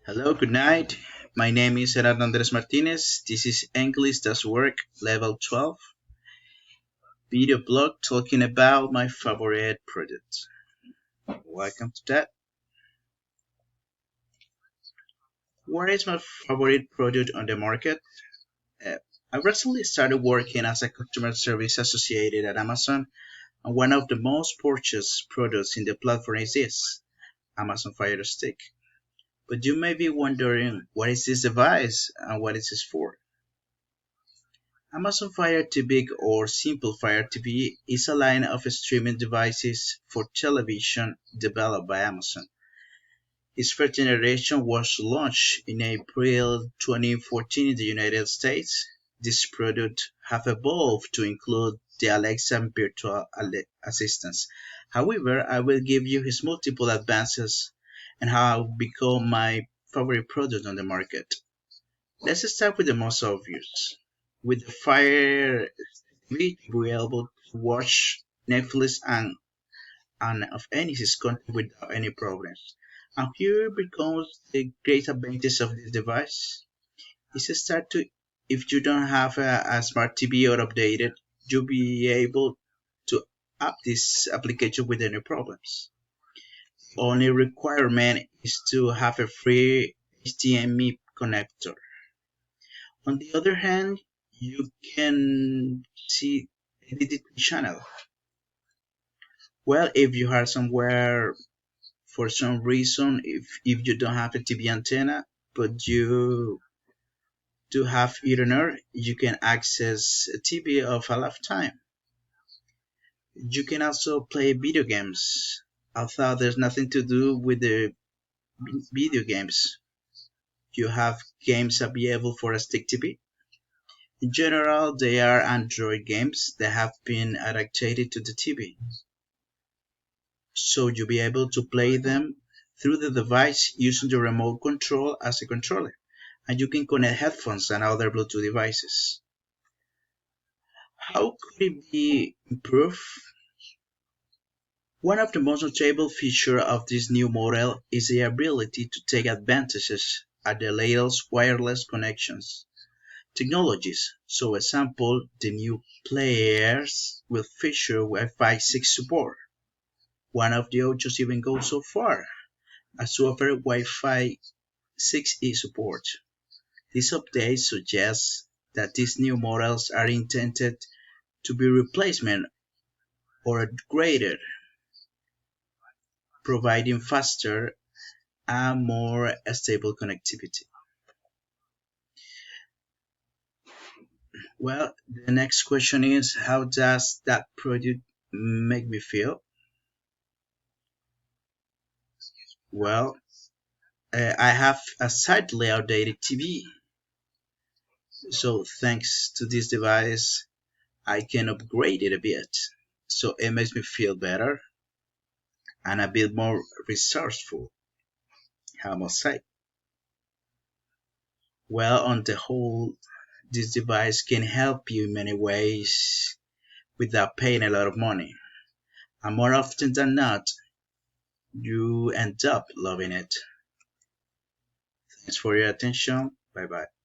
Hello, good night. My name is Gerardo Andres Martinez. This is English Does Work Level 12 video blog talking about my favorite product. Welcome to that. What is my favorite product on the market? Uh, I recently started working as a customer service associate at Amazon, and one of the most purchased products in the platform is this Amazon Fire Stick. But you may be wondering, what is this device and what is it for? Amazon Fire TV or Simple Fire TV is a line of streaming devices for television developed by Amazon. Its first generation was launched in April 2014 in the United States. This product have evolved to include the Alexa and virtual assistants. However, I will give you his multiple advances and how it become my favorite product on the market. Let's start with the most obvious. With the Fire TV, you'll be able to watch Netflix and of any content without any problems. And here becomes the great advantage of this device. Is start to if you don't have a smart TV or updated, you'll be able to up this application with any problems. Only requirement is to have a free HDMI connector. On the other hand, you can see edited channel. Well, if you are somewhere for some reason, if you don't have a TV antenna, but you do have Ethernet, you can access a TV of a lifetime. You can also play video games, although there's nothing to do with the video games. You have games available for a stick TV. In general, they are Android games that have been adapted to the TV. So you'll be able to play them through the device using the remote control as a controller. And you can connect headphones and other Bluetooth devices. How could it be improved? One of the most notable features of this new model is the ability to take advantages of the latest wireless connections technologies. So, example, the new players will feature Wi-Fi 6 support. One of the options even goes so far as to offer Wi-Fi 6E support. This update suggests that these new models are intended to be replacement or upgraded, providing faster and more stable connectivity. Well, the next question is, how does that product make me feel? Well, I have a slightly outdated TV, so thanks to this device, I can upgrade it a bit. So it makes me feel better and a bit more resourceful, I must say. Well, on the whole, this device can help you in many ways without paying a lot of money. And more often than not, you end up loving it. Thanks for your attention. Bye bye.